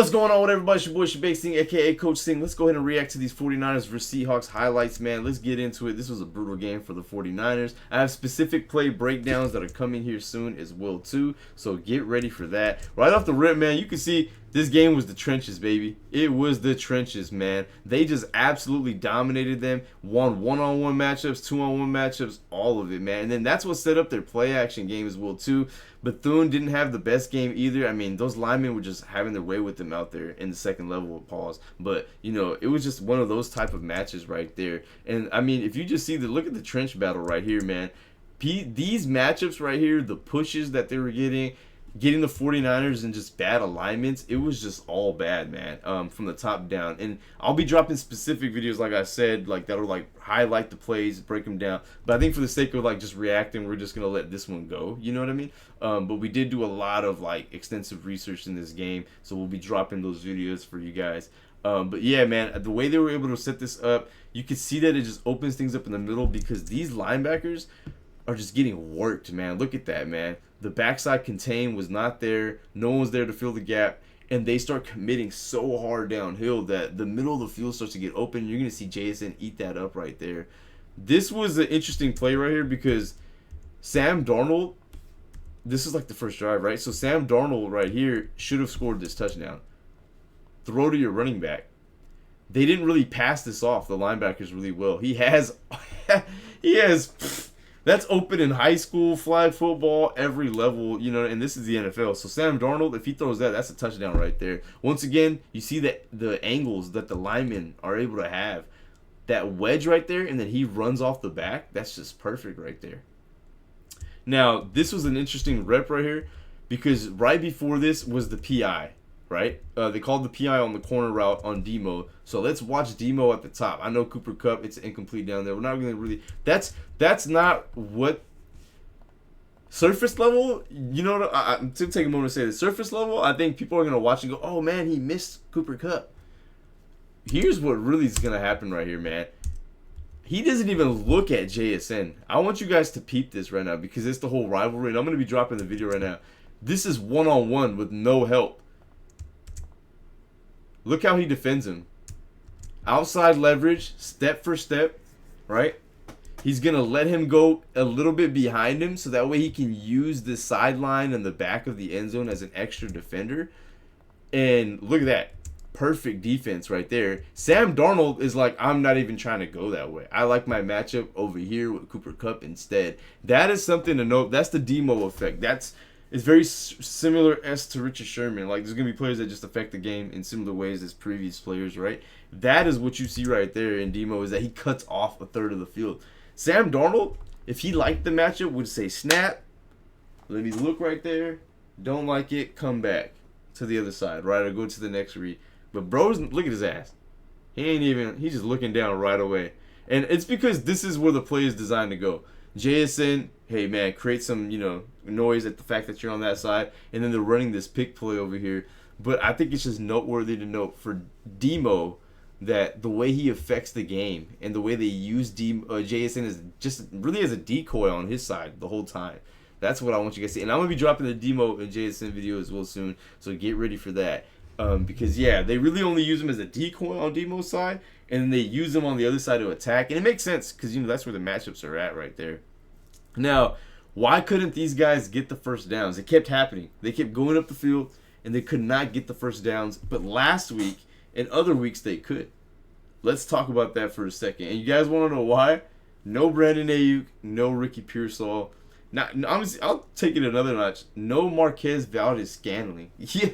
What's going on with everybody? It's your boy Singh, aka Coach Singh. Let's go ahead and react to these 49ers versus Seahawks highlights, man. Let's get into it. This was a brutal game for the 49ers. I have specific play breakdowns that are coming here soon as well, too. So get ready for that. Right off the rip, man, you can see this game was the trenches, baby. It was the trenches, man. They just absolutely dominated them. Won one-on-one matchups, two-on-one matchups, all of it, man. And then that's what set up their play-action game as well, too. Bethune didn't have the best game either. I mean, those linemen were just having their way with them out there in the second level of pause. But, you know, it was just one of those type of matches right there. And, I mean, if you just see look at the trench battle right here, man. These matchups right here, the pushes that they were getting the 49ers in just bad alignments, it was just all bad, man, from the top down. And I'll be dropping specific videos, like I said, like that'll like highlight the plays, break them down. But I think for the sake of like just reacting, we're just gonna let this one go. You know what I mean? But we did do a lot of like extensive research in this game, so we'll be dropping those videos for you guys. But yeah, man, the way they were able to set this up, you can see that it just opens things up in the middle because these linebackers are just getting worked, man. Look at that, man. The backside contain was not there. No one was there to fill the gap. And they start committing so hard downhill that the middle of the field starts to get open. You're going to see JSN eat that up right there. This was an interesting play right here because Sam Darnold, this is like the first drive, right? So Sam Darnold right here should have scored this touchdown. Throw to your running back. They didn't really pass this off, the linebackers, really well. He has that's open in high school, flag football, every level, you know, and this is the NFL. So Sam Darnold, if he throws that, that's a touchdown right there. Once again, you see the angles that the linemen are able to have. That wedge right there, and then he runs off the back, that's just perfect right there. Now, this was an interesting rep right here because right before this was the PI. Right? They called the PI on the corner route on Demo. So let's watch Demo at the top. I know Cooper Kupp, it's incomplete down there. We're not going to really... That's not what... Surface level, you know, I'm to take a moment to say this. Surface level, I think people are going to watch and go, oh, man, he missed Cooper Kupp. Here's what really is going to happen right here, man. He doesn't even look at JSN. I want you guys to peep this right now because it's the whole rivalry. And I'm going to be dropping the video right now. This is one-on-one with no help. Look how he defends him. Outside leverage, step for step, right? He's going to let him go a little bit behind him so that way he can use the sideline and the back of the end zone as an extra defender. And look at that. Perfect defense right there. Sam Darnold is like, I'm not even trying to go that way. I like my matchup over here with Cooper Kupp instead. That is something to note. That's the Demo effect. It's very similar to Richard Sherman. Like, there's going to be players that just affect the game in similar ways as previous players, right? That is what you see right there in Demo, is that he cuts off a third of the field. Sam Darnold, if he liked the matchup, would say, snap, let me look right there, don't like it, come back to the other side, right? Or go to the next read. But bro's, look at his ass. He's just looking down right away. And it's because this is where the play is designed to go. JSN, hey man, create some, you know, noise at the fact that you're on that side, and then they're running this pick play over here. But I think it's just noteworthy to note for Demo that the way he affects the game and the way they use JSN is just really as a decoy on his side the whole time. That's what I want you guys to see. And I'm going to be dropping the Demo and JSN video as well soon, so get ready for that. Because, yeah, they really only use him as a decoy on Demo's side, and then they use him on the other side to attack. And it makes sense because, you know, that's where the matchups are at right there. Now, why couldn't these guys get the first downs? It kept happening. They kept going up the field, and they could not get the first downs. But last week and other weeks, they could. Let's talk about that for a second. And you guys want to know why? No Brandon Ayuk, no Ricky Pearsall. Honestly, I'll take it another notch. No Marquez Valdez-Scantling. Yeah,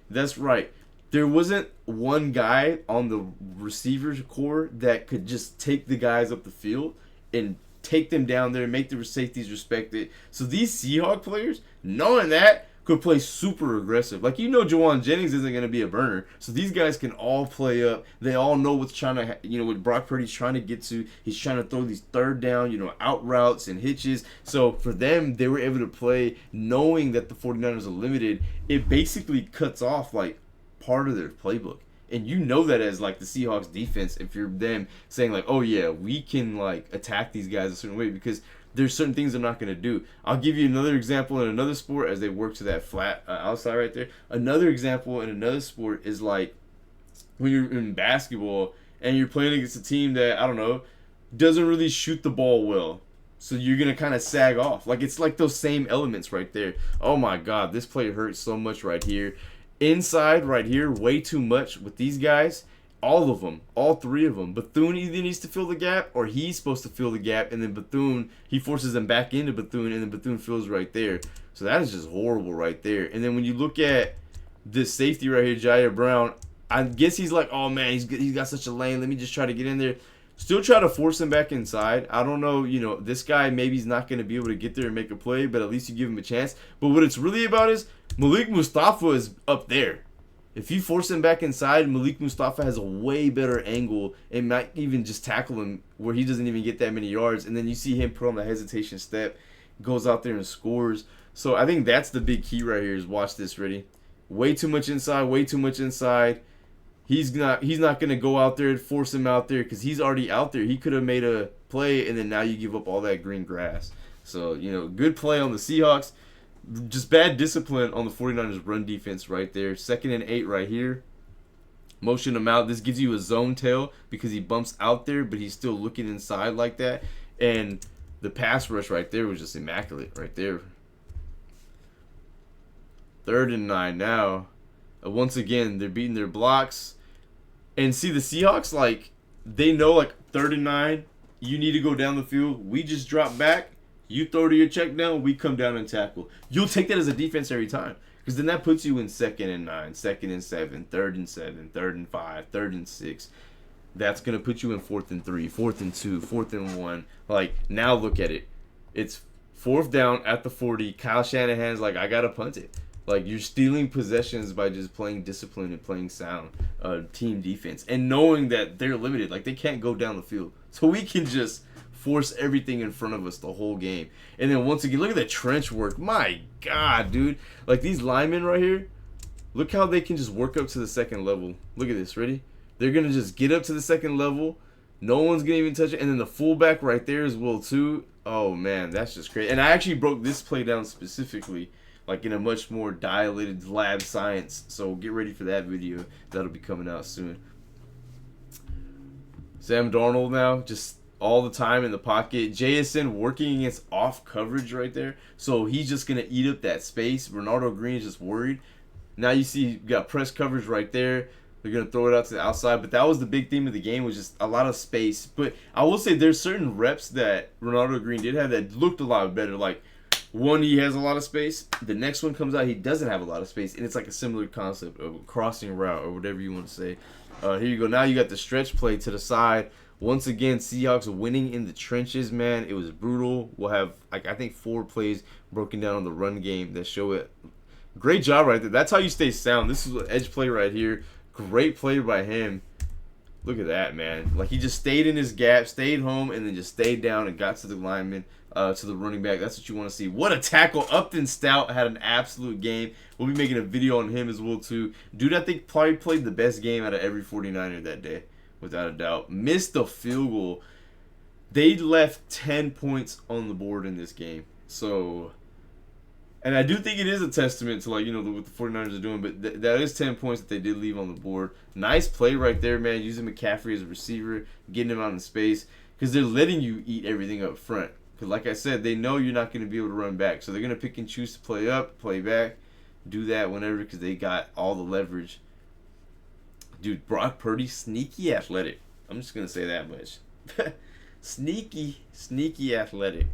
that's right. There wasn't one guy on the receivers core that could just take the guys up the field and take them down there and make the safeties respect it. So these Seahawks players, knowing that, could play super aggressive. Like, you know, Jawan Jennings isn't going to be a burner. So these guys can all play up. They all know what's trying to, you know, what Brock Purdy's trying to get to. He's trying to throw these third down, you know, out routes and hitches. So for them, they were able to play knowing that the 49ers are limited. It basically cuts off, like, part of their playbook. And you know that as, like, the Seahawks defense, if you're them saying, like, oh, yeah, we can, like, attack these guys a certain way. Because there's certain things they're not going to do. I'll give you another example in another sport as they work to that flat outside right there. Another example in another sport is like when you're in basketball and you're playing against a team that, I don't know, doesn't really shoot the ball well. So you're going to kind of sag off. Like, it's like those same elements right there. Oh my God, this play hurts so much right here. Inside right here, way too much with these guys. All of them, all three of them. Bethune either needs to fill the gap or he's supposed to fill the gap. And then Bethune, he forces them back into Bethune, and then Bethune fills right there. So that is just horrible right there. And then when you look at this safety right here, Jair Brown, I guess he's like, oh man, he's got such a lane. Let me just try to get in there. Still try to force him back inside. I don't know, this guy maybe he's not going to be able to get there and make a play, but at least you give him a chance. But what it's really about is Malik Mustafa is up there. If you force him back inside, Malik Mustafa has a way better angle and might even just tackle him where he doesn't even get that many yards. And then you see him put on the hesitation step, goes out there and scores. So I think that's the big key right here is watch this, ready? Way too much inside, way too much inside. He's not going to go out there and force him out there because he's already out there. He could have made a play, and then now you give up all that green grass. So, good play on the Seahawks. Just bad discipline on the 49ers run defense right there. 2nd and 8 right here. Motion him out. This gives you a zone tail because he bumps out there, but he's still looking inside like that. And the pass rush right there was just immaculate right there. 3rd and 9 now. Once again, they're beating their blocks. And see, the Seahawks, like, they know, like, 3rd and 9, you need to go down the field. We just drop back. You throw to your check down, we come down and tackle. You'll take that as a defense every time. Because then that puts you in 2nd and 9, 2nd and 7, 3rd and 7, 3rd and 5, 3rd and 6. That's going to put you in 4th and 3, 4th and 2, 4th and 1. Like, now look at it. It's 4th down at the 40. Kyle Shanahan's like, I got to punt it. Like, you're stealing possessions by just playing discipline and playing sound team defense. And knowing that they're limited. Like, they can't go down the field. So we can just force everything in front of us the whole game. And then once again, look at the trench work. My God, dude. Like, these linemen right here, look how they can just work up to the 2nd level. Look at this. Ready? They're going to just get up to the 2nd level. No one's going to even touch it. And then the fullback right there as well, too. Oh, man, that's just crazy. And I actually broke this play down specifically, like in a much more dilated lab science. So get ready for that video. That'll be coming out soon. Sam Darnold now, just all the time in the pocket. JSN working against off coverage right there. So he's just going to eat up that space. Ronaldo Green is just worried. Now you see you got press coverage right there. They're going to throw it out to the outside. But that was the big theme of the game, was just a lot of space. But I will say there's certain reps that Ronaldo Green did have that looked a lot better. Like, one, he has a lot of space. The next one comes out, he doesn't have a lot of space. And it's like a similar concept of a crossing route or whatever you want to say. Here you go. Now you got the stretch play to the side. Once again, Seahawks winning in the trenches, man. It was brutal. We'll have, like, I think 4 plays broken down on the run game that show it. Great job right there. That's how you stay sound. This is an edge play right here. Great play by him. Look at that, man. Like, he just stayed in his gap, stayed home, and then just stayed down and got to the lineman, to the running back. That's what you want to see. What a tackle. Upton Stout had an absolute game. We'll be making a video on him as well, too. Dude, I think probably played the best game out of every 49er that day, without a doubt. Missed the field goal. They left 10 points on the board in this game. So, and I do think it is a testament to, like, what the 49ers are doing, but that is 10 points that they did leave on the board. Nice play right there, man, using McCaffrey as a receiver, getting him out in space, because they're letting you eat everything up front. Because, like I said, they know you're not going to be able to run back, so they're going to pick and choose to play up, play back, do that whenever, because they got all the leverage. Dude, Brock Purdy, sneaky athletic. I'm just going to say that much. Sneaky athletic.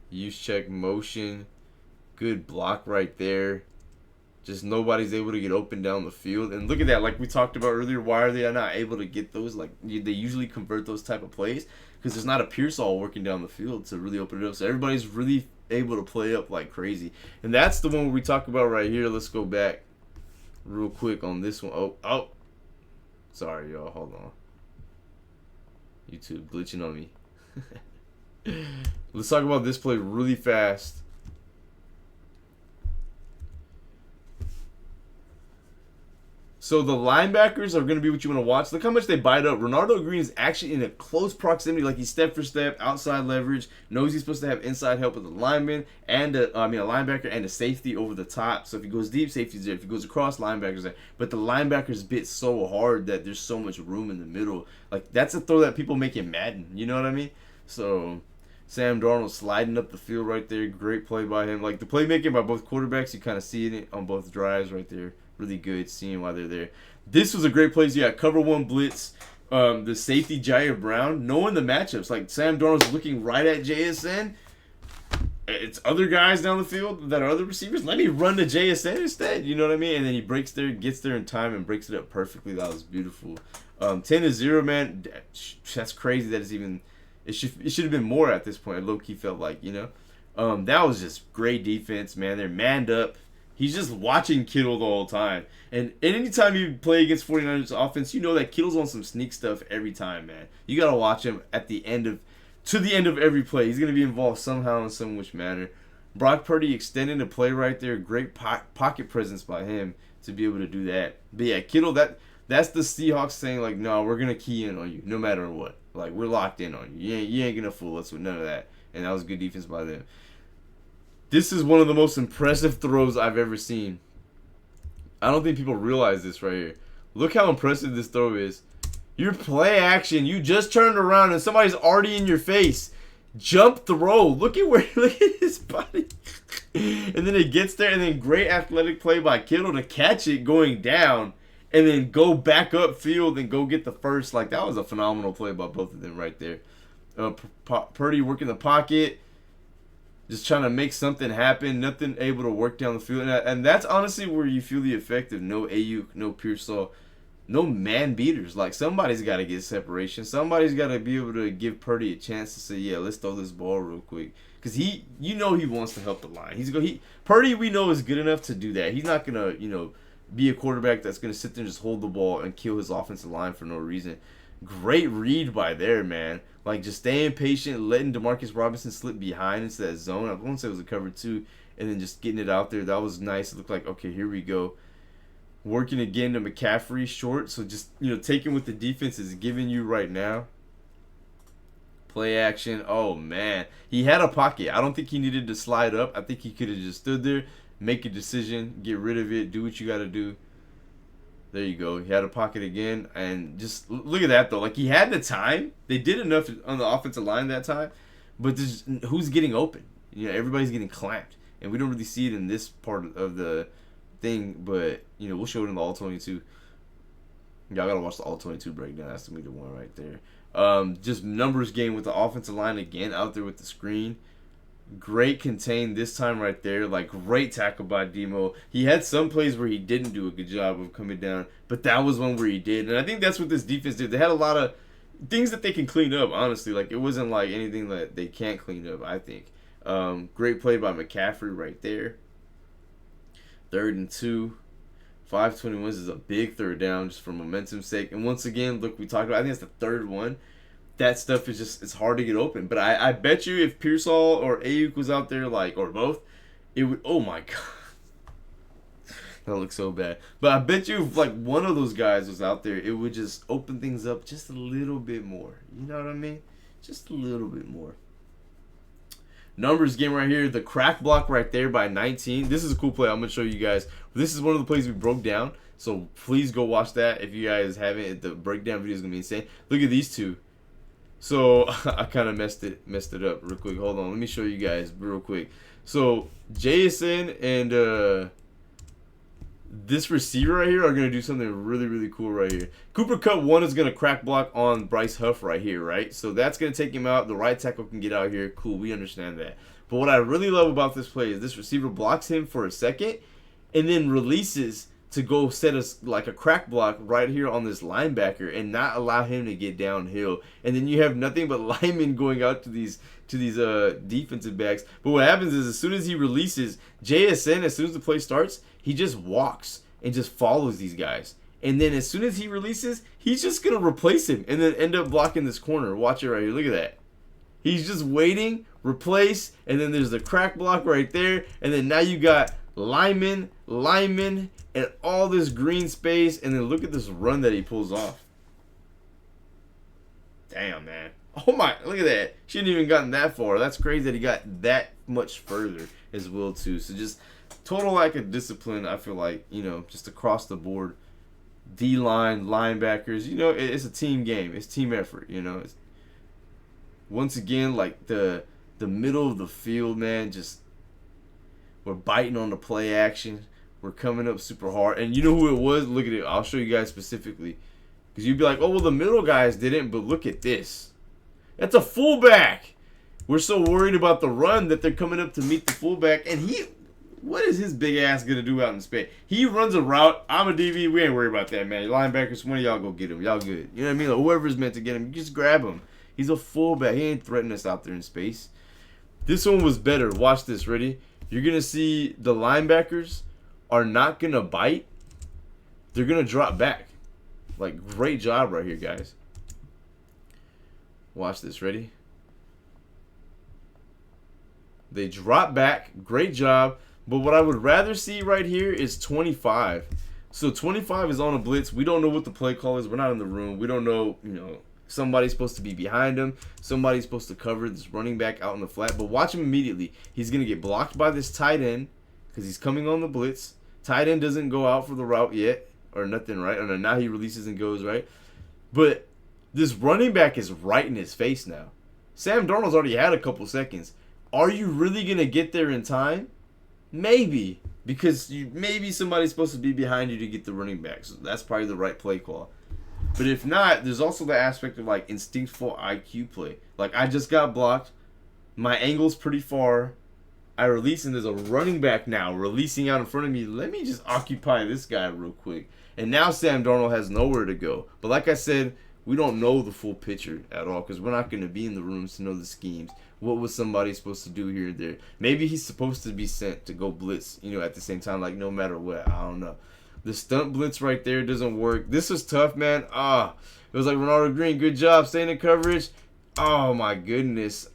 Use check motion. Good block right there. Just nobody's able to get open down the field. And look at that, like we talked about earlier, why are they not able to get those? Like, they usually convert those type of plays because there's not a Pearsall working down the field to really open it up. So everybody's really able to play up like crazy. And that's the one we talk about right here. Let's go back real quick on this one. Oh. Sorry, y'all. Hold on. YouTube glitching on me. Let's talk about this play really fast. So the linebackers are going to be what you want to watch. Look how much they bite up. Ronaldo Green is actually in a close proximity, like he's step for step, outside leverage, knows he's supposed to have inside help with a lineman and a linebacker and a safety over the top. So if he goes deep, safety's there. If he goes across, linebackers there. But the linebackers bit so hard that there's so much room in the middle. Like that's a throw that people make in Madden. You know what I mean? So Sam Darnold sliding up the field right there. Great play by him. Like the playmaking by both quarterbacks, you kind of see it on both drives right there. Really good seeing why they're there. This was a great play. So yeah, cover one blitz. The safety Jair Brown, knowing the matchups. Like Sam Darnold's looking right at JSN. It's other guys down the field that are other receivers. Let me run to JSN instead. You know what I mean? And then he breaks there, gets there in time, and breaks it up perfectly. That was beautiful. 10-0, man. That's crazy that it's even. It should have been more at this point. Low key felt like, you know. That was just great defense, man. They're manned up. He's just watching Kittle the whole time. And anytime you play against 49ers offense, you know that Kittle's on some sneak stuff every time, man. You got to watch him to the end of every play. He's going to be involved somehow in some which manner. Brock Purdy extending the play right there. Great pocket presence by him to be able to do that. But yeah, Kittle, that's the Seahawks saying, like, no, we're going to key in on you no matter what. Like, we're locked in on you. You ain't going to fool us with none of that. And that was good defense by them. This is one of the most impressive throws I've ever seen. I don't think people realize this right here. Look how impressive this throw is. Your play action. You just turned around and somebody's already in your face. Jump throw. Look at his body. And then it gets there, and then great athletic play by Kittle to catch it going down and then go back up field and go get the first. Like, that was a phenomenal play by both of them right there. Purdy working the pocket. Just trying to make something happen. Nothing able to work down the field. And that's honestly where you feel the effect of no Ayuk, no Pearsall, no man beaters. Like, somebody's got to get separation. Somebody's got to be able to give Purdy a chance to say, yeah, let's throw this ball real quick. Because he wants to help the line. Purdy, we know, is good enough to do that. He's not going to, be a quarterback that's going to sit there and just hold the ball and kill his offensive line for no reason. Great read by there, man. Like, just staying patient, letting Demarcus Robinson slip behind into that zone. I won't say it was a cover 2, and then just getting it out there. That was nice. It looked like, okay, here we go. Working again to McCaffrey short. So just, taking what the defense is giving you right now. Play action. Oh, man. He had a pocket. I don't think he needed to slide up. I think he could have just stood there, make a decision, get rid of it, do what you got to do. There you go. He had a pocket again. And just look at that, though. Like, he had the time. They did enough on the offensive line that time. But who's getting open? Everybody's getting clamped. And we don't really see it in this part of the thing. But, we'll show it in the All-22. Y'all got to watch the All-22 breakdown. That's the meter one right there. Just numbers game with the offensive line again out there with the screen. Great contain this time right there. Like, great tackle by Demo. He had some plays where he didn't do a good job of coming down, but that was one where he did. And I think that's what this defense did. They had a lot of things that they can clean up, honestly. Like, it wasn't like anything that they can't clean up, I think. Great play by McCaffrey right there. 3rd and 2. 5:21 is a big third down just for momentum's sake. And once again, look, we talked about, I think it's the third one. That stuff is just, it's hard to get open. But I bet you if Pearsall or Ayuk was out there, like, or both, it would, oh my God. That looks so bad. But I bet you if, like, one of those guys was out there, it would just open things up just a little bit more. You know what I mean? Just a little bit more. Numbers game right here. The crack block right there by 19. This is a cool play. I'm going to show you guys. This is one of the plays we broke down. So please go watch that if you guys haven't. The breakdown video is going to be insane. Look at these two. So I kind of messed it up real quick. Hold on, let me show you guys real quick. So JSN and this receiver right here are gonna do something really, really cool right here. Cooper Kupp 1 is gonna crack block on Bryce Huff right here, right? So that's gonna take him out. The right tackle can get out here. Cool, we understand that. But what I really love about this play is this receiver blocks him for a second and then releases to go set us like a crack block right here on this linebacker and not allow him to get downhill. And then you have nothing but linemen going out to these defensive backs. But what happens is as soon as he releases, JSN, as soon as the play starts, he just walks and just follows these guys. And then as soon as he releases, he's just going to replace him and then end up blocking this corner. Watch it right here. Look at that. He's just waiting, replace, and then there's the crack block right there. And then now you got linemen linemen, and all this green space, and then look at this run that he pulls off. Damn, man. Oh my, look at that. Shouldn't even gotten that far. That's crazy that he got that much further as well, too. So just total lack of discipline, I feel like, you know, just across the board. D-line, linebackers, you know, it's a team game. It's team effort, you know. It's, once again, like the middle of the field, man, just we're biting on the play action. We're coming up super hard. And you know who it was? Look at it. I'll show you guys specifically. Because you'd be like, oh, well, the middle guys didn't, but look at this. That's a fullback. We're so worried about the run that they're coming up to meet the fullback. And what is his big ass going to do out in space? He runs a route. I'm a DB. We ain't worried about that, man. Linebackers, one of y'all go get him. Y'all good. You know what I mean? Like, whoever's meant to get him, you just grab him. He's a fullback. He ain't threatening us out there in space. This one was better. Watch this. Ready? You're going to see the linebackers are not going to bite. They're going to drop back. Like, great job right here, guys. Watch this. Ready? They drop back. Great job. But what I would rather see right here is 25. So 25 is on a blitz. We don't know what the play call is. We're not in the room. We don't know, you know, somebody's supposed to be behind him. Somebody's supposed to cover this running back out in the flat. But watch him immediately. He's going to get blocked by this tight end because he's coming on the blitz. Tight end doesn't go out for the route yet or nothing, right? Or now he releases and goes, right? But this running back is right in his face now. Sam Darnold's already had a couple seconds. Are you really going to get there in time? Maybe. Because maybe somebody's supposed to be behind you to get the running back. So that's probably the right play call. But if not, there's also the aspect of like instinctful IQ play. Like I just got blocked. My angle's pretty far. I release and there's a running back now releasing out in front of me. Let me just occupy this guy real quick. And now Sam Darnold has nowhere to go. But like I said, we don't know the full picture at all because we're not going to be in the rooms to know the schemes. What was somebody supposed to do here and there? Maybe he's supposed to be sent to go blitz, you know, at the same time, like no matter what. I don't know. The stunt blitz right there doesn't work. This is tough, man. It was like Ronaldo Green. Good job staying in coverage. Oh, my goodness.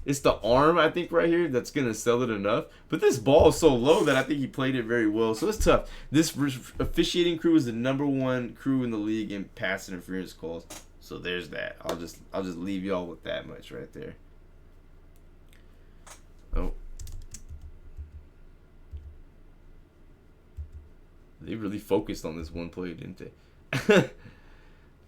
It's the arm, I think, right here that's going to sell it enough. But this ball is so low that I think he played it very well. So it's tough. This officiating crew is the #1 crew in the league in pass interference calls. So there's that. I'll just leave y'all with that much right there. Oh. They really focused on this one play, didn't they?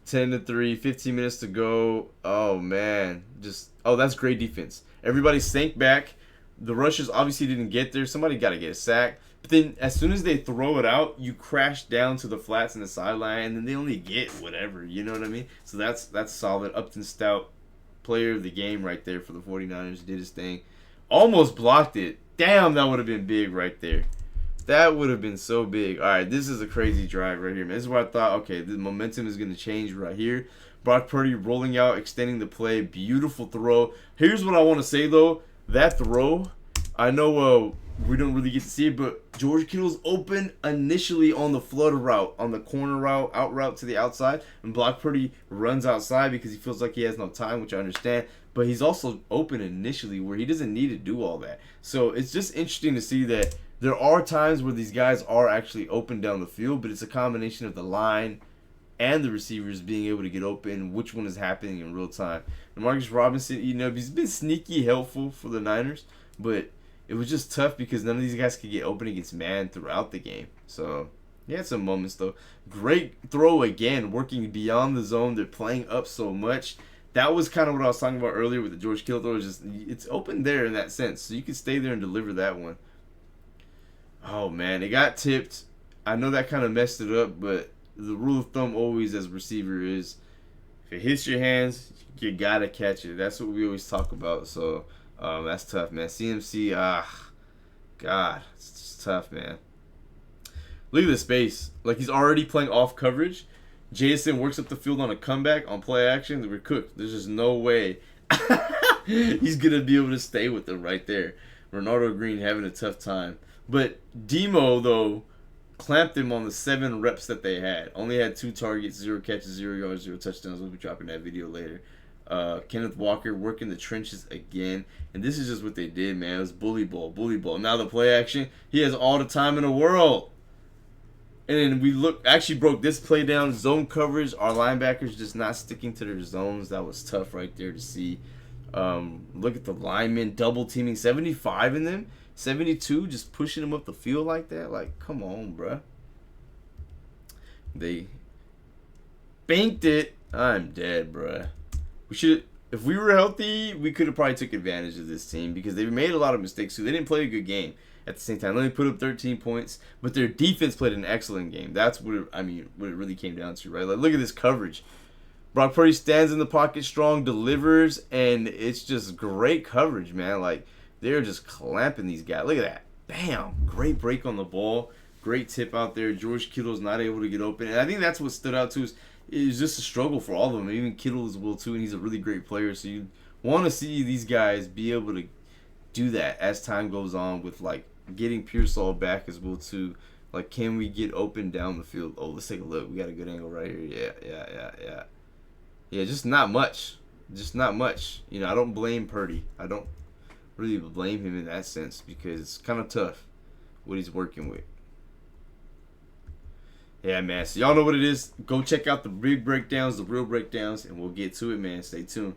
10-3, 15 minutes to go. Oh, man. That's great defense. Everybody sank back. The rushers obviously didn't get there. Somebody got to get a sack. But then as soon as they throw it out, you crash down to the flats and the sideline, and then they only get whatever. You know what I mean? So that's solid. Upton Stout, player of the game right there for the 49ers. Did his thing. Almost blocked it. Damn, that would have been big right there. That would have been so big. All right, this is a crazy drive right here, man. This is where I thought, okay, the momentum is going to change right here. Brock Purdy rolling out, extending the play. Beautiful throw. Here's what I want to say, though. That throw, I know we don't really get to see it, but George Kittle's open initially on the flood route, on the corner route, out route to the outside, and Brock Purdy runs outside because he feels like he has no time, which I understand. But he's also open initially where he doesn't need to do all that. So it's just interesting to see that there are times where these guys are actually open down the field, but it's a combination of the line and the receivers being able to get open, which one is happening in real time. And Marcus Robinson, you know, he's been sneaky helpful for the Niners, but it was just tough because none of these guys could get open against man throughout the game. So, he had some moments, though. Great throw again, working beyond the zone. They're playing up so much. That was kind of what I was talking about earlier with the George Kittle throw. It's open there in that sense, so you can stay there and deliver that one. Oh, man, it got tipped. I know that kind of messed it up, but the rule of thumb always as a receiver is if it hits your hands, you got to catch it. That's what we always talk about. So that's tough, man. CMC, God, it's just tough, man. Look at the space. Like, he's already playing off coverage. Jason works up the field on a comeback on play action. We're cooked. There's just no way he's going to be able to stay with them right there. Ronaldo Green having a tough time. But Demo, though, clamped him on the 7 reps that they had. Only had 2 targets, 0 catches, 0 yards, 0 touchdowns. We'll be dropping that video later. Kenneth Walker working the trenches again. And this is just what they did, man. It was bully ball, bully ball. Now the play action. He has all the time in the world. And then we actually broke this play down. Zone coverage. Our linebackers just not sticking to their zones. That was tough right there to see. Look at the linemen double teaming. 75 in them. 72 just pushing them up the field like that. Like, come on, bruh. They banked it. I'm dead, bruh. We should, if we were healthy, we could have probably took advantage of this team because they made a lot of mistakes too. They didn't play a good game at the same time. They only put up 13 points, but their defense played an excellent game. That's what it really came down to, right? Like, look at this coverage. Brock Purdy stands in the pocket strong, delivers, and it's just great coverage, man. Like, they're just clamping these guys. Look at that. Bam. Great break on the ball. Great tip out there. George Kittle's not able to get open. And I think that's what stood out too is just a struggle for all of them. Even Kittle as well too, and he's a really great player. So you want to see these guys be able to do that as time goes on with like getting Pearsall back as well too. Like, can we get open down the field? Oh, let's take a look. We got a good angle right here. Yeah, just not much. Just not much. You know, I don't blame Purdy. I don't really blame him in that sense because it's kind of tough what he's working with. Yeah, man. So y'all know what it is. Go check out the big breakdowns, the real breakdowns, and we'll get to it, man. Stay tuned.